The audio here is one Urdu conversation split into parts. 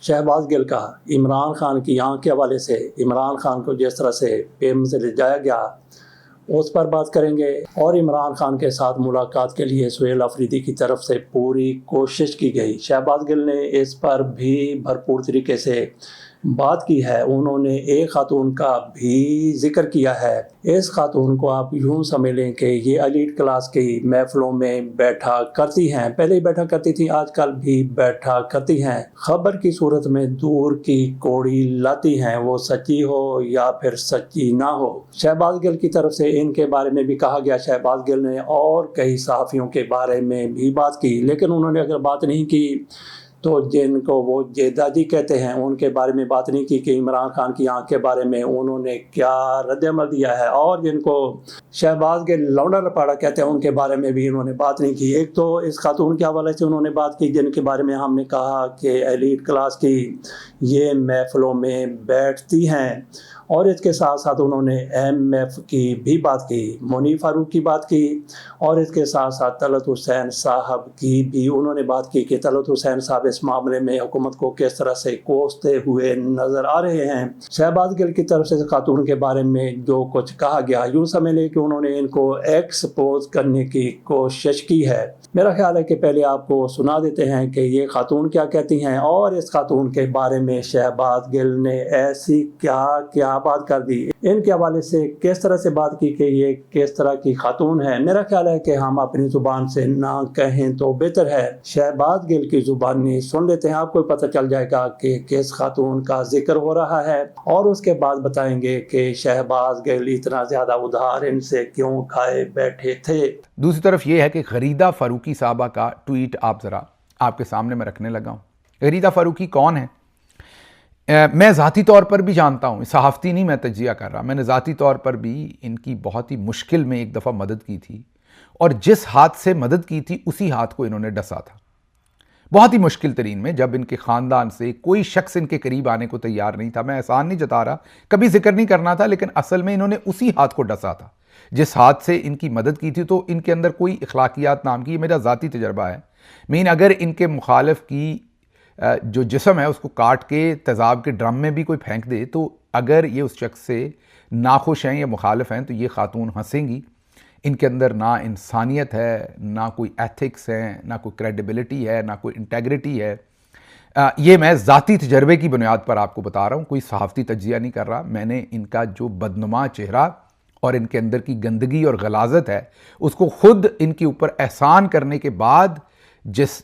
شہباز گل کا عمران خان کی آنکھ کے حوالے سے عمران خان کو جس طرح سے پیم سے لے جایا گیا اس پر بات کریں گے، اور عمران خان کے ساتھ ملاقات کے لیے سہیل آفریدی کی طرف سے پوری کوشش کی گئی۔ شہباز گل نے اس پر بھی بھرپور طریقے سے بات کی ہے۔ انہوں نے ایک خاتون کا بھی ذکر کیا ہے۔ اس خاتون کو آپ یوں سمجھ لیں کہ یہ ایلیٹ کلاس کی محفلوں میں بیٹھا کرتی ہیں، پہلے ہی بیٹھا کرتی تھی، آج کل بھی بیٹھا کرتی ہیں، خبر کی صورت میں دور کی کوڑی لاتی ہیں، وہ سچی ہو یا پھر سچی نہ ہو۔ شہباز گل کی طرف سے ان کے بارے میں بھی کہا گیا۔ شہباز گل نے اور کئی صحافیوں کے بارے میں بھی بات کی، لیکن انہوں نے اگر بات نہیں کی تو جن کو وہ جیدادی کہتے ہیں ان کے بارے میں بات نہیں کی کہ عمران خان کی آنکھ کے بارے میں انہوں نے کیا رد عمل دیا ہے، اور جن کو شہباز کے لونڈا لپاڑا کہتے ہیں ان کے بارے میں بھی انہوں نے بات نہیں کی۔ ایک تو اس خاتون کے حوالے سے انہوں نے بات کی جن کے بارے میں ہم نے کہا کہ ایلیٹ کلاس کی یہ محفلوں میں بیٹھتی ہیں، اور اس کے ساتھ ساتھ انہوں نے ایم ایف کی بھی بات کی، منیف فاروق کی بات کی، اور اس کے ساتھ ساتھ طلعت حسین صاحب کی بھی انہوں نے بات کی کہ طلعت حسین صاحب اس معاملے میں حکومت کو کس طرح سے کوستے ہوئے نظر آ رہے ہیں۔ شہباز گل کی طرف سے خاتون کے بارے میں جو کچھ کہا گیا یوں سمجھ لیں کہ انہوں نے ان کو ایکسپوز کرنے کی کوشش کی ہے۔ میرا خیال ہے کہ پہلے آپ کو سنا دیتے ہیں کہ یہ خاتون کیا کہتی ہیں، اور اس خاتون کے بارے میں شہباز گل نے ایسی کیا بات کر دی، ان کے حوالے سے کس طرح سے بات کی کہ یہ کس طرح کی خاتون ہے۔ میرا خیال ہے کہ ہم اپنی زبان سے نہ کہیں تو بہتر ہے، شہباز گل کی زبانی سن لیتے ہیں، آپ کو پتہ چل جائے گا کہ کس خاتون کا ذکر ہو رہا ہے، اور اس کے بعد بتائیں گے کہ شہباز گل اتنا زیادہ ادھار ان سے کیوں کھائے بیٹھے تھے۔ دوسری طرف یہ ہے کہ غریدہ فاروقی صاحبہ کا ٹویٹ آپ کے سامنے میں رکھنے لگا ہوں۔ غریدہ فاروقی کون ہے؟ میں ذاتی طور پر بھی جانتا ہوں، صحافتی نہیں میں تجزیہ کر رہا، میں نے ذاتی طور پر بھی ان کی بہت ہی مشکل میں ایک دفعہ مدد کی تھی، اور جس ہاتھ سے مدد کی تھی اسی ہاتھ کو انہوں نے ڈسا تھا، بہت ہی مشکل ترین میں، جب ان کے خاندان سے کوئی شخص ان کے قریب آنے کو تیار نہیں تھا۔ میں احسان نہیں جتا رہا، کبھی ذکر نہیں کرنا تھا، لیکن اصل میں انہوں نے اسی ہاتھ کو ڈسا تھا جس ہاتھ سے ان کی مدد کی تھی۔ تو ان کے اندر کوئی اخلاقیات نام کی، یہ میرا ذاتی تجربہ ہے، اگر ان کے مخالف کی جو جسم ہے اس کو کاٹ کے تیزاب کے ڈرم میں بھی کوئی پھینک دے، تو اگر یہ اس شخص سے ناخوش ہیں یا مخالف ہیں تو یہ خاتون ہنسیں گی۔ ان کے اندر نہ انسانیت ہے، نہ کوئی ایتھکس ہے، نہ کوئی کریڈیبلٹی ہے، نہ کوئی انٹیگریٹی ہے۔ یہ میں ذاتی تجربے کی بنیاد پر آپ کو بتا رہا ہوں، کوئی صحافتی تجزیہ نہیں کر رہا۔ میں نے ان کا جو بدنما چہرہ اور ان کے اندر کی گندگی اور غلاظت ہے اس کو خود ان کے اوپر احسان کرنے کے بعد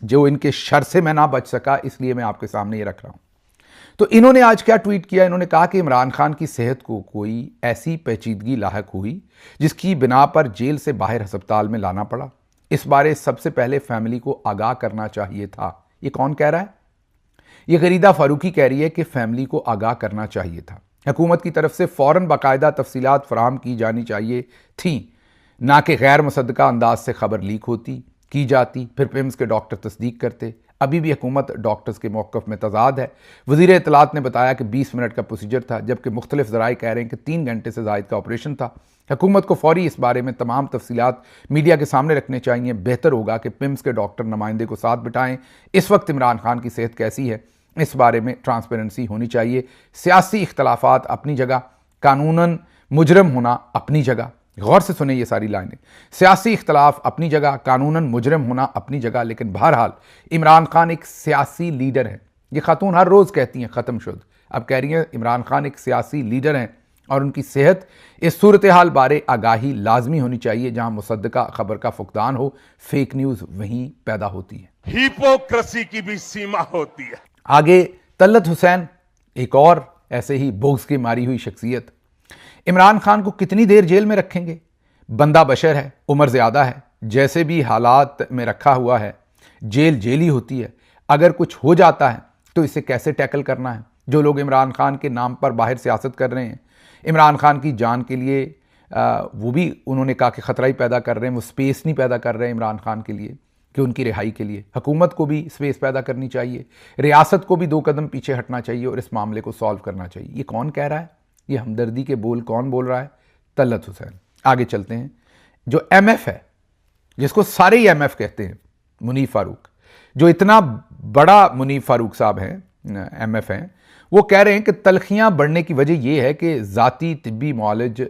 جو ان کے شر سے میں نہ بچ سکا، اس لیے میں آپ کے سامنے یہ رکھ رہا ہوں۔ تو انہوں نے آج کیا ٹویٹ کیا؟ انہوں نے کہا کہ عمران خان کی صحت کو کوئی ایسی پیچیدگی لاحق ہوئی جس کی بنا پر جیل سے باہر ہسپتال میں لانا پڑا، اس بارے سب سے پہلے فیملی کو آگاہ کرنا چاہیے تھا۔ یہ کون کہہ رہا ہے؟ یہ غریدہ فاروقی کہہ رہی ہے کہ فیملی کو آگاہ کرنا چاہیے تھا، حکومت کی طرف سے فوراً باقاعدہ تفصیلات فراہم کی جانی چاہیے تھیں، نہ کہ غیر مصدقہ انداز سے خبر لیک کی جاتی، پھر پیمز کے ڈاکٹر تصدیق کرتے۔ ابھی بھی حکومت ڈاکٹرز کے موقف میں تضاد ہے۔ وزیر اطلاعات نے بتایا کہ 20 منٹ کا پروسیجر تھا، جبکہ مختلف ذرائع کہہ رہے ہیں کہ 3 گھنٹے سے زائد کا آپریشن تھا۔ حکومت کو فوری اس بارے میں تمام تفصیلات میڈیا کے سامنے رکھنے چاہیے۔ بہتر ہوگا کہ پیمز کے ڈاکٹر نمائندے کو ساتھ بٹھائیں۔ اس وقت عمران خان کی صحت کیسی ہے اس بارے میں ٹرانسپیرنسی ہونی چاہیے۔ سیاسی اختلافات اپنی جگہ، قانوناً مجرم ہونا اپنی جگہ۔ غور سے سنیں یہ ساری لائنیں، سیاسی اختلاف اپنی جگہ، قانوناً مجرم ہونا اپنی جگہ، لیکن بہرحال عمران خان ایک سیاسی لیڈر ہے۔ یہ خاتون ہر روز کہتی ہیں ختم شد، اب کہہ رہی ہیں عمران خان ایک سیاسی لیڈر ہیں، اور ان کی صحت اس صورتحال بارے آگاہی لازمی ہونی چاہیے۔ جہاں مصدقہ خبر کا فقدان ہو، فیک نیوز وہیں پیدا ہوتی ہے۔ ہیپوکریسی کی بھی سیما ہوتی ہے۔ آگے طلعت حسین، ایک اور ایسے ہی بغض کی ماری ہوئی شخصیت۔ عمران خان کو کتنی دیر جیل میں رکھیں گے؟ بندہ بشر ہے، عمر زیادہ ہے، جیسے بھی حالات میں رکھا ہوا ہے، جیل ہی ہوتی ہے۔ اگر کچھ ہو جاتا ہے تو اسے کیسے ٹیکل کرنا ہے؟ جو لوگ عمران خان کے نام پر باہر سیاست کر رہے ہیں، عمران خان کی جان کے لیے وہ بھی انہوں نے کہا کہ خطرہ ہی پیدا کر رہے ہیں، وہ سپیس نہیں پیدا کر رہے ہیں عمران خان کے لیے کہ ان کی رہائی کے لیے۔ حکومت کو بھی سپیس پیدا کرنی چاہیے، ریاست کو بھی 2 قدم پیچھے ہٹنا چاہیے اور اس معاملے کو سالو کرنا چاہیے۔ یہ کون کہہ رہا ہے؟ یہ ہمدردی کے بول کون بول رہا ہے؟ طلعت حسین۔ آگے چلتے ہیں، جو ایم ایف ہے، جس کو سارے ہی ایم ایف کہتے ہیں، منیف فاروق، جو اتنا بڑا منیف فاروق صاحب ہیں MF ہیں، وہ کہہ رہے ہیں کہ تلخیاں بڑھنے کی وجہ یہ ہے کہ ذاتی طبی معالج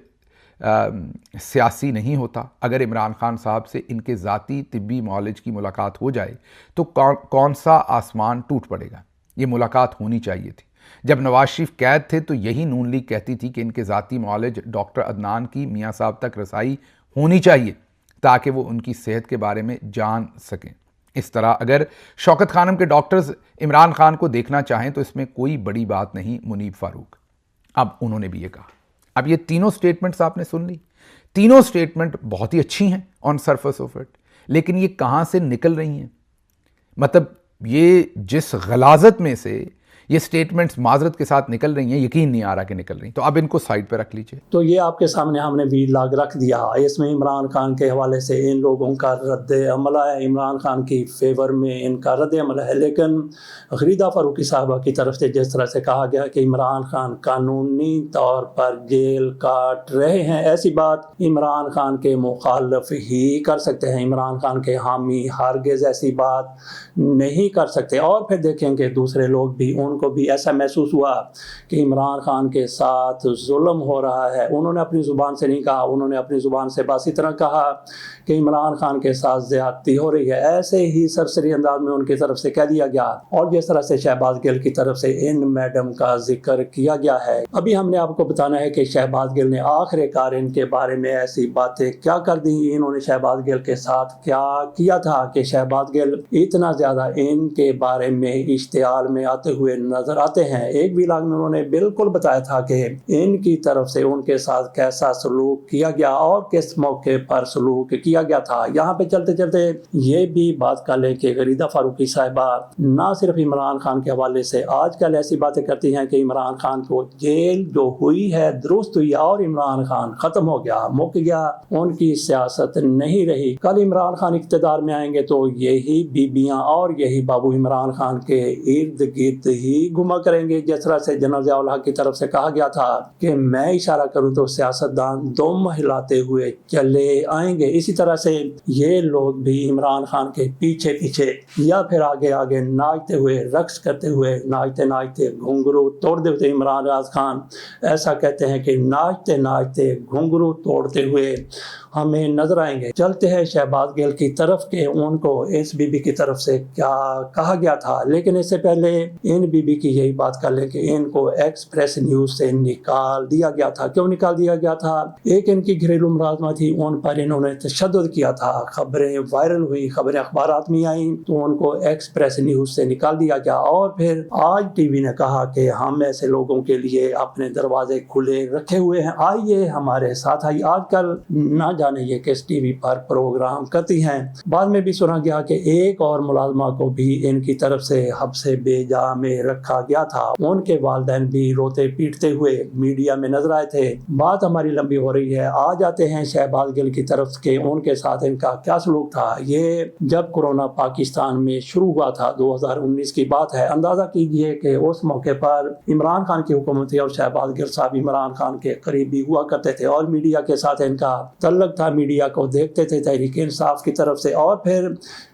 سیاسی نہیں ہوتا۔ اگر عمران خان صاحب سے ان کے ذاتی طبی معالج کی ملاقات ہو جائے تو کون سا آسمان ٹوٹ پڑے گا؟ یہ ملاقات ہونی چاہیے تھی۔ جب نواز شریف قید تھے تو یہی نون لیگ کہتی تھی کہ ان کے ذاتی معالج ڈاکٹر عدنان کی میاں صاحب تک رسائی ہونی چاہیے تاکہ وہ ان کی صحت کے بارے میں جان سکیں۔ اس طرح اگر شوکت خانم کے ڈاکٹرز عمران خان کو دیکھنا چاہیں تو اس میں کوئی بڑی بات نہیں۔ منیب فاروق، اب انہوں نے بھی یہ کہا۔ اب یہ تینوں سٹیٹمنٹس آپ نے سن لی، تینوں سٹیٹمنٹ بہت ہی اچھی ہیں آن سرفس آف اٹ، لیکن یہ کہاں سے نکل رہی ہیں؟ مطلب یہ جس غلاظت میں سے یہ سٹیٹمنٹس معذرت کے ساتھ نکل رہی ہیں، یقین نہیں آ رہا کہ نکل رہی ہیں۔ تو اب ان کو سائڈ پہ رکھ لیجئے۔ تو یہ آپ کے سامنے ہم نے ویلاگ رکھ دیا، اس میں عمران خان کے حوالے سے ان لوگوں کا رد عمل ہے، عمران خان کی فیور میں ان کا رد عمل ہے۔ لیکن غریدہ فاروقی صاحبہ کی طرف سے جس طرح سے کہا گیا کہ عمران خان قانونی طور پر جیل کاٹ رہے ہیں، ایسی بات عمران خان کے مخالف ہی کر سکتے ہیں، عمران خان کے حامی ہرگز ایسی بات نہیں کر سکتے۔ اور پھر دیکھیں کہ دوسرے لوگ بھی، ان کو بھی ایسا محسوس ہوا کہ عمران خان کے ساتھ ظلم ہو رہا ہے۔ انہوں نے اپنی زبان سے نہیں کہا، انہوں نے اپنی زبان سے بس اتنا کہا کہ عمران خان کے ساتھ زیادتی ہو رہی ہے، ایسے ہی سرسری انداز میں ان کی طرف سے کہہ دیا گیا۔ اور جس طرح سے شہباز گل کی طرف سے ان میڈم کا ذکر کیا گیا ہے، ابھی ہم نے آپ کو بتانا ہے کہ شہباز گل نے آخر کار ان کے بارے میں ایسی باتیں کیا کر دی، انہوں نے شہباز گل کے ساتھ کیا کیا تھا کہ شہباز گل اتنا زیادہ ان کے بارے میں اشتعال میں آتے ہوئے نظر آتے ہیں۔ ایک ویلاگ میں انہوں نے بالکل بتایا تھا کہ ان کی طرف سے ان کے ساتھ کیسا سلوک کیا گیا اور کس موقع پر سلوک کیا گیا تھا۔ یہاں پہ چلتے چلتے یہ بھی بات کر لیں کہ غریدہ فاروقی صاحبہ نہ صرف عمران خان کے حوالے سے آج کل ایسی باتیں کرتی ہیں کہ عمران خان کو جیل جو ہوئی ہے درست ہوئی اور عمران خان ختم ہو گیا، مک گیا، ان کی سیاست نہیں رہی۔ کل عمران خان اقتدار میں آئیں گے تو یہی بیبیاں اور یہی بابو عمران خان کے ارد گرد ہی گھما کریں گے۔ جس طرح سے جنرل ضیاء الحق کی طرف سے کہا گیا تھا کہ میں اشارہ کروں تو سیاستدان دم ہلاتے ہوئے چلے آئیں گے، اسی طرح سے یہ لوگ بھی عمران خان کے پیچھے پیچھے یا پھر آگے آگے ناچتے ہوئے، رقص کرتے ہوئے، ناچتے ناچتے گھنگرو توڑتے ہوئے، عمران راز خان ایسا کہتے ہیں کہ ناچتے ناچتے گھنگرو توڑتے ہوئے ہمیں نظر آئیں گے۔ چلتے ہیں شہباز گل کی طرف کہ ان کو اس بی بی کی طرف سے کیا کہا گیا تھا، لیکن اس سے پہلے ان بی بی کی یہی بات کر لیں کہ ان کو ایکسپریس نیوز سے نکال دیا گیا تھا۔ کیوں نکال دیا گیا تھا؟ ایک ان کی گھریلو ملازمہ تھی، ان پر انہوں نے تشدد کیا تھا، خبریں وائرل ہوئی، خبریں اخبارات میں آئیں تو ان کو ایکسپریس نیوز سے نکال دیا گیا۔ اور پھر آج ٹی وی نے کہا کہ ہم ایسے لوگوں کے لیے اپنے دروازے کھلے رکھے ہوئے ہیں، آئیے ہمارے ساتھ آئیے۔ آج کل نہ جانے یہ کس ٹی وی پر پروگرام کرتی ہیں۔ بعد میں بھی سنا گیا کہ ایک اور ملازمہ کو بھی ان کی طرف سے حبس بے جا میں رکھا گیا تھا، ان کے والدین بھی روتے پیٹتے ہوئے میڈیا میں نظر آئے تھے۔ بات ہماری لمبی ہو رہی ہے، آ جاتے ہیں شہباز گل کی طرف کے ان کے ساتھ ان کا کیا سلوک تھا۔ یہ جب کورونا پاکستان میں شروع ہوا تھا 2019 کی بات ہے، اندازہ کیجئے کہ اس موقع پر عمران خان کی حکومت تھی اور شہباز گل صاحب عمران خان کے قریبی ہوا کرتے تھے اور میڈیا کے ساتھ ان کا تعلق تھا، میڈیا کو دیکھتے تھے تحریک انصاف کی طرف سے، اور پھر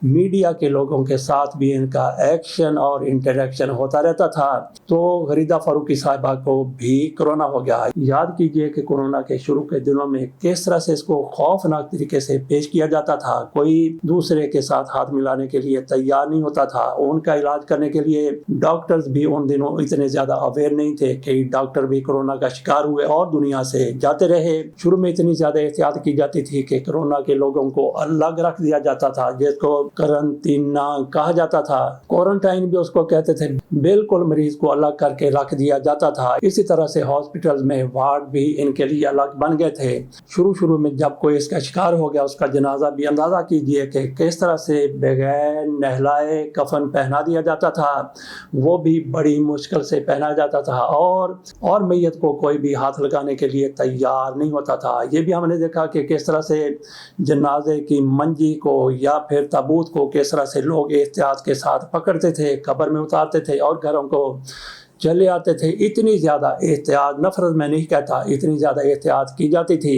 میڈیا کے لوگوں کے ساتھ بھی ان کا ایکشن اور انٹریکشن ہوتا رہتا تھا۔ تو غریدہ فاروقی صاحبہ کو بھی کورونا ہو گیا۔ یاد کیجئے کہ کورونا کے شروع کے دنوں میں کس طرح سے اس کو خوفناک طریقے سے پیش کیا جاتا تھا، کوئی دوسرے کے ساتھ ہاتھ ملانے کے لیے تیار نہیں ہوتا تھا۔ ان کا علاج کرنے کے لیے ڈاکٹرز بھی ان دنوں اتنے زیادہ اویئر نہیں تھے، کئی ڈاکٹر بھی کورونا کا شکار ہوئے اور دنیا سے جاتے رہے۔ شروع میں اتنی زیادہ احتیاط کی جاتی تھی کہ کورونا کے لوگوں کو الگ رکھ دیا جاتا تھا، جس کو قرنطینہ کہا جاتا تھا، کوارنٹائن بھی اس کو کہتے تھے، بالکل مریض کو الگ کر کے رکھ دیا جاتا تھا۔ اسی طرح سے ہاسپٹلز میں وارڈ بھی ان کے لیے الگ بن گئے تھے۔ شروع میں جب کوئی اس کا شکار ہو گیا، اس کا جنازہ بھی اندازہ کیجئے کہ کس طرح سے بغیر نہلائے کفن پہنا دیا جاتا تھا، وہ بھی بڑی مشکل سے پہنا جاتا تھا، اور میت کو کوئی بھی ہاتھ لگانے کے لیے تیار نہیں ہوتا تھا۔ یہ بھی ہم نے دیکھا کہ کس طرح سے جنازے کی منجی کو یا پھر تابوت کو کس طرح سے لوگ احتیاط کے ساتھ پکڑتے تھے، قبر میں اتارتے تھے اور گھروں کو چلے آتے تھے۔ اتنی زیادہ احتیاط، نفرت میں نہیں کہتا، اتنی زیادہ احتیاط کی جاتی تھی